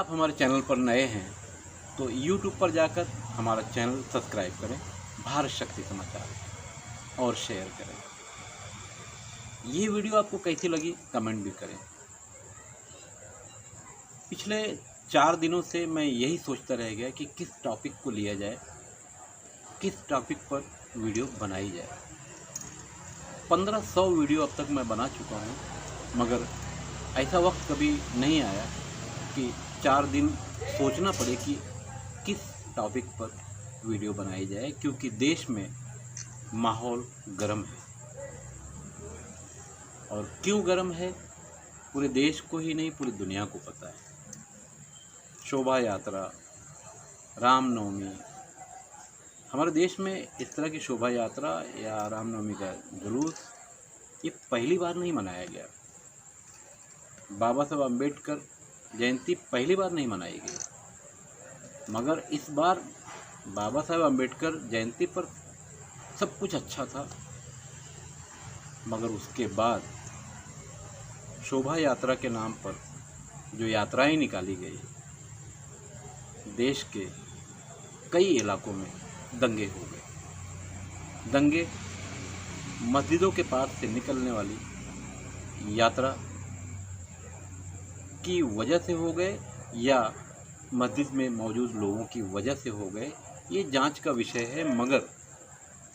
आप हमारे चैनल पर नए हैं तो YouTube पर जाकर हमारा चैनल सब्सक्राइब करें, भारत शक्ति समाचार, और शेयर करें। ये वीडियो आपको कैसी लगी कमेंट भी करें। पिछले 4 दिनों से मैं यही सोचता रह गया कि किस टॉपिक को लिया जाए, किस टॉपिक पर वीडियो बनाई जाए। 1500 वीडियो अब तक मैं बना चुका हूँ, मगर ऐसा वक्त कभी नहीं आया कि 4 दिन सोचना पड़े कि किस टॉपिक पर वीडियो बनाई जाए, क्योंकि देश में माहौल गर्म है। और क्यों गर्म है पूरे देश को ही नहीं, पूरी दुनिया को पता है। शोभा यात्रा, रामनवमी, हमारे देश में इस तरह की शोभा यात्रा या रामनवमी का जुलूस ये पहली बार नहीं मनाया गया। बाबा साहब अम्बेडकर जयंती पहली बार नहीं मनाई गई, मगर इस बार बाबा साहब अम्बेडकर जयंती पर सब कुछ अच्छा था, मगर उसके बाद शोभा यात्रा के नाम पर जो यात्राएं निकाली गई, देश के कई इलाकों में दंगे हो गए। दंगे मस्जिदों के पास से निकलने वाली यात्रा की वजह से हो गए या मस्जिद में मौजूद लोगों की वजह से हो गए, ये जांच का विषय है। मगर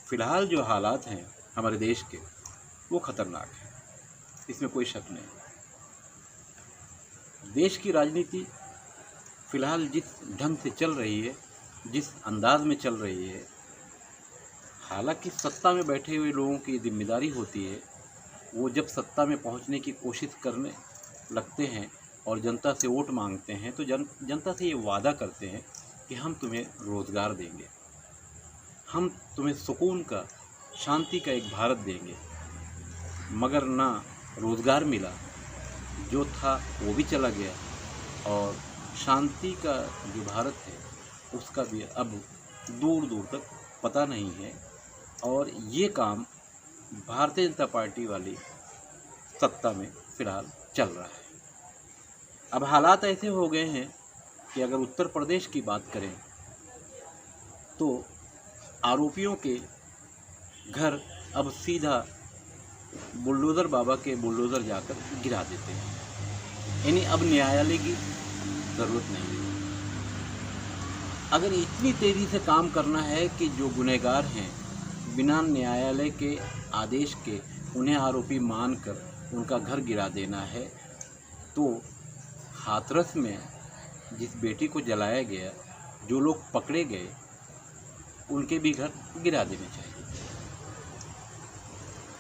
फ़िलहाल जो हालात हैं हमारे देश के, वो ख़तरनाक है, इसमें कोई शक नहीं। देश की राजनीति फ़िलहाल जिस ढंग से चल रही है, जिस अंदाज में चल रही है, हालांकि सत्ता में बैठे हुए लोगों की जिम्मेदारी होती है, वो जब सत्ता में पहुंचने की कोशिश करने लगते हैं और जनता से वोट मांगते हैं तो जनता से ये वादा करते हैं कि हम तुम्हें रोज़गार देंगे, हम तुम्हें सुकून का, शांति का एक भारत देंगे। मगर ना रोज़गार मिला, जो था वो भी चला गया, और शांति का जो भारत है उसका भी अब दूर दूर तक पता नहीं है। और ये काम भारतीय जनता पार्टी वाली सत्ता में फ़िलहाल चल रहा है। अब हालात ऐसे हो गए हैं कि अगर उत्तर प्रदेश की बात करें तो आरोपियों के घर अब सीधा बुलडोज़र बाबा के बुलडोज़र जाकर गिरा देते हैं, यानी अब न्यायालय की ज़रूरत नहीं है। अगर इतनी तेज़ी से काम करना है कि जो गुनहगार हैं बिना न्यायालय के आदेश के उन्हें आरोपी मानकर उनका घर गिरा देना है, तो हाथरस में जिस बेटी को जलाया गया, जो लोग पकड़े गए, उनके भी घर गिरा देने चाहिए।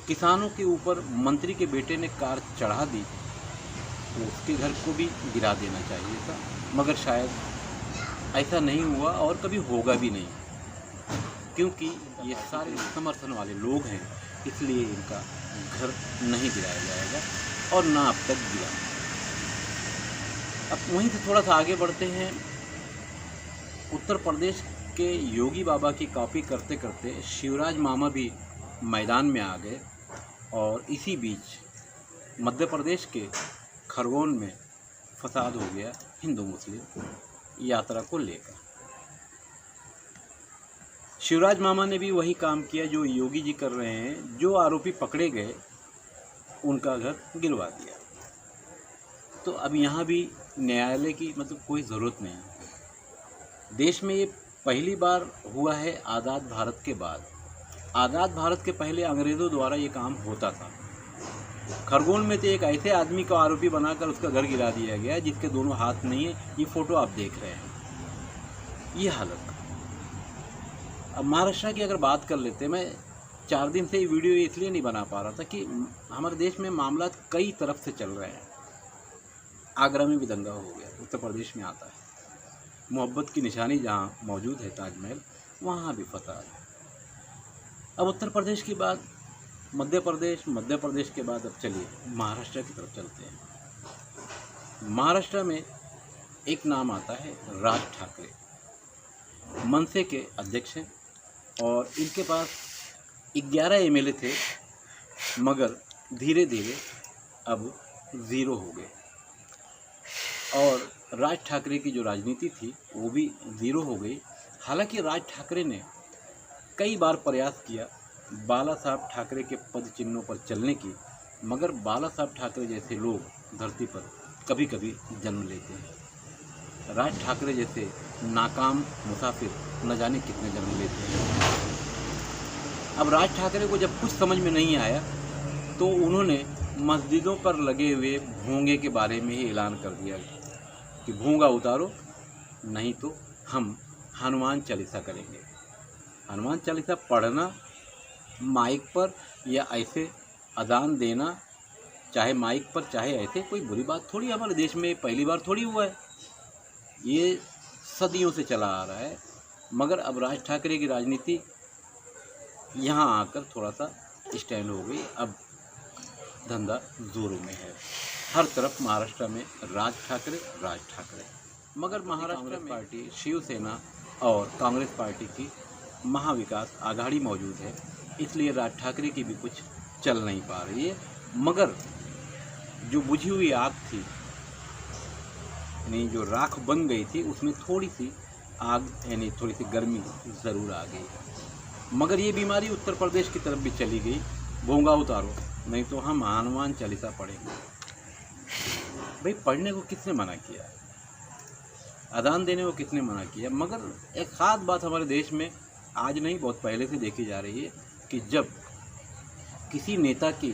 किसानों के ऊपर मंत्री के बेटे ने कार चढ़ा दी, तो उसके घर को भी गिरा देना चाहिए था, मगर शायद ऐसा नहीं हुआ और कभी होगा भी नहीं, क्योंकि ये सारे समर्थन वाले लोग हैं, इसलिए इनका घर नहीं गिराया जाएगा और ना अब तक गिरा। अब वहीं से थोड़ा सा आगे बढ़ते हैं। उत्तर प्रदेश के योगी बाबा की कॉपी करते करते शिवराज मामा भी मैदान में आ गए, और इसी बीच मध्य प्रदेश के खरगोन में फसाद हो गया हिंदू मुस्लिम यात्रा को लेकर। शिवराज मामा ने भी वही काम किया जो योगी जी कर रहे हैं, जो आरोपी पकड़े गए उनका घर गिरवा दिया। तो अब यहाँ भी न्यायालय की कोई ज़रूरत नहीं है। देश में ये पहली बार हुआ है आज़ाद भारत के बाद। आज़ाद भारत के पहले अंग्रेज़ों द्वारा ये काम होता था। खरगोन में तो एक ऐसे आदमी को आरोपी बनाकर उसका घर गिरा दिया गया जिसके दोनों हाथ नहीं है। ये फ़ोटो आप देख रहे हैं, ये हालत। अब महाराष्ट्र की अगर बात कर लेते, मैं 4 दिन से ये वीडियो इसलिए नहीं बना पा रहा था कि हमारे देश में मामला कई तरफ से चल रहे हैं। आगरा में भी दंगा हो गया, उत्तर प्रदेश में आता है। मोहब्बत की निशानी जहाँ मौजूद है ताजमहल, वहाँ भी फसाद है। अब उत्तर प्रदेश के बाद मध्य प्रदेश के बाद अब चलिए महाराष्ट्र की तरफ चलते हैं। महाराष्ट्र में एक नाम आता है राज ठाकरे, मनसे के अध्यक्ष हैं, और इनके पास 11 एमएलए थे, मगर धीरे धीरे अब 0 हो गए। और राज ठाकरे की जो राजनीति थी वो भी ज़ीरो हो गई। हालांकि राज ठाकरे ने कई बार प्रयास किया बाला साहब ठाकरे के पद चिन्हों पर चलने की, मगर बाला साहब ठाकरे जैसे लोग धरती पर कभी कभी जन्म लेते हैं। राज ठाकरे जैसे नाकाम मुसाफिर न जाने कितने जन्म लेते हैं। अब राज ठाकरे को जब कुछ समझ में नहीं आया तो उन्होंने मस्जिदों पर लगे हुए भोंगे के बारे में ही ऐलान कर दिया कि भोंगा उतारो, नहीं तो हम हनुमान चालीसा करेंगे। हनुमान चालीसा पढ़ना माइक पर या ऐसे अजान देना, चाहे माइक पर चाहे ऐसे, कोई बुरी बात थोड़ी। हमारे देश में पहली बार थोड़ी हुआ है, ये सदियों से चला आ रहा है। मगर अब राज ठाकरे की राजनीति यहाँ आकर थोड़ा सा स्टैंड हो गई। अब धंधा जोरों में है, हर तरफ महाराष्ट्र में राज ठाकरे। मगर महाराष्ट्र में पार्टी शिवसेना और कांग्रेस पार्टी की महाविकास आघाड़ी मौजूद है, इसलिए राज ठाकरे की भी कुछ चल नहीं पा रही है। मगर जो बुझी हुई आग थी, यानी जो राख बन गई थी, उसमें थोड़ी सी आग यानी थोड़ी सी गर्मी ज़रूर आ गई। मगर ये बीमारी उत्तर प्रदेश की तरफ भी चली गई। भोंगा उतारो, नहीं तो हम हनुमान चालीसा पढ़ेंगे। भाई पढ़ने को किसने मना किया? अजान देने को किसने मना किया? मगर एक ख़ास बात हमारे देश में आज नहीं, बहुत पहले से देखी जा रही है कि जब किसी नेता की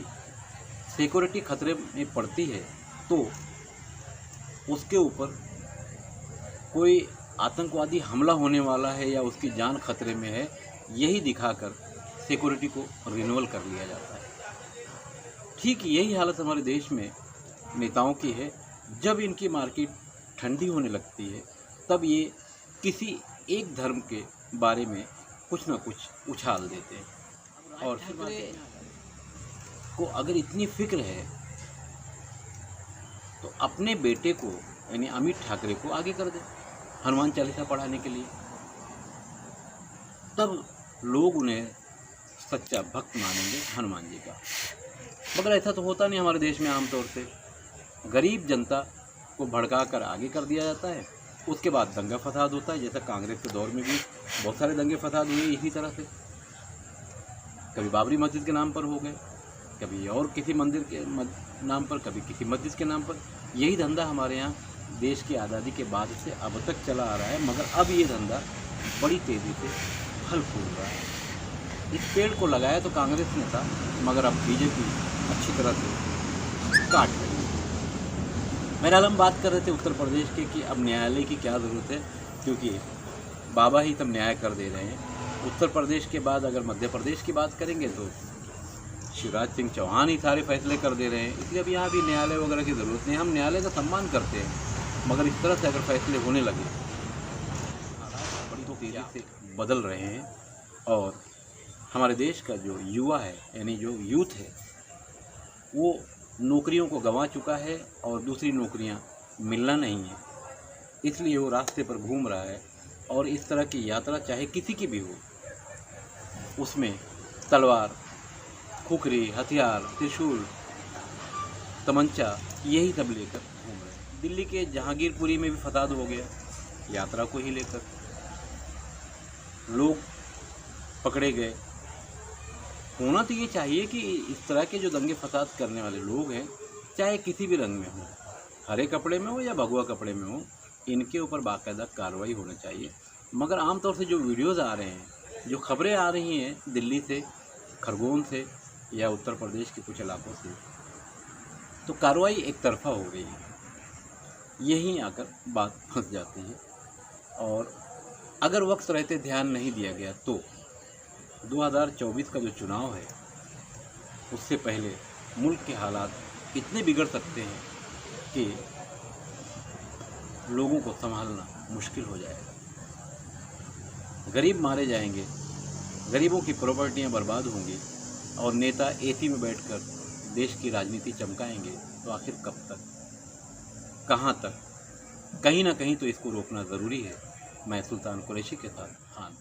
सिक्योरिटी खतरे में पड़ती है तो उसके ऊपर कोई आतंकवादी हमला होने वाला है या उसकी जान खतरे में है, यही दिखाकर सिक्योरिटी को रिन्यूअल कर लिया जाता है। ठीक यही हालत हमारे देश में नेताओं की है। जब इनकी मार्केट ठंडी होने लगती है तब ये किसी एक धर्म के बारे में कुछ ना कुछ उछाल देते हैं। और को अगर इतनी फिक्र है तो अपने बेटे को यानी अमित ठाकरे को आगे कर दे हनुमान चालीसा पढ़ाने के लिए, तब लोग उन्हें सच्चा भक्त मानेंगे हनुमान जी का। मगर ऐसा तो होता नहीं हमारे देश में। आमतौर से गरीब जनता को भड़का कर आगे कर दिया जाता है, उसके बाद दंगा फसाद होता है। जैसा कांग्रेस के दौर में भी बहुत सारे दंगे फसाद हुए इसी तरह से। कभी बाबरी मस्जिद के नाम पर हो गए, कभी और किसी मंदिर के नाम पर, कभी किसी मस्जिद के नाम पर। यही धंधा हमारे यहाँ देश की आज़ादी के बाद से अब तक चला आ रहा है। मगर अब ये धंधा बड़ी तेज़ी से फल फूल रहा है। इस पेड़ को लगाया तो कांग्रेस ने था, मगर अब बीजेपी अच्छी तरह से काट रही है। बहरहाल हम बात कर रहे थे उत्तर प्रदेश के कि अब न्यायालय की क्या ज़रूरत है, क्योंकि बाबा ही तब न्याय कर दे रहे हैं। उत्तर प्रदेश के बाद अगर मध्य प्रदेश की बात करेंगे तो शिवराज सिंह चौहान ही सारे फैसले कर दे रहे हैं। इसलिए अब यहाँ भी न्यायालय वगैरह की ज़रूरत नहीं। हम न्यायालय का सम्मान करते हैं, मगर इस तरह से अगर फैसले होने लगे, बड़ी तेज़ी से बदल रहे हैं। और हमारे देश का जो युवा है यानी जो यूथ है वो नौकरियों को गंवा चुका है और दूसरी नौकरियां मिलना नहीं है, इसलिए वो रास्ते पर घूम रहा है। और इस तरह की यात्रा चाहे किसी की भी हो, उसमें तलवार, खुखरी, हथियार, त्रिशूल, तमंचा यही सब लेकर घूम रहे हैं। दिल्ली के जहांगीरपुरी में भी फसाद हो गया, यात्रा को ही लेकर लोग पकड़े गए। होना तो ये चाहिए कि इस तरह के जो दंगे फसाद करने वाले लोग हैं, चाहे किसी भी रंग में हो, हरे कपड़े में हो या भगवा कपड़े में हो, इनके ऊपर बाकायदा कार्रवाई होना चाहिए। मगर आमतौर से जो वीडियोज़ आ रहे हैं, जो खबरें आ रही हैं दिल्ली से, खरगोन से या उत्तर प्रदेश के कुछ इलाकों से, तो कार्रवाई एक तरफा हो रही है। यहीं आकर बात फंस जाती है। और अगर वक्त रहते ध्यान नहीं दिया गया तो 2024 का जो चुनाव है उससे पहले मुल्क के हालात इतने बिगड़ सकते हैं कि लोगों को संभालना मुश्किल हो जाएगा। गरीब मारे जाएंगे, गरीबों की प्रॉपर्टियां बर्बाद होंगी और नेता एसी में बैठकर देश की राजनीति चमकाएंगे। तो आखिर कब तक, कहां तक? कहीं ना कहीं तो इसको रोकना ज़रूरी है। मैं सुल्तान कुरैशी के साथ खान।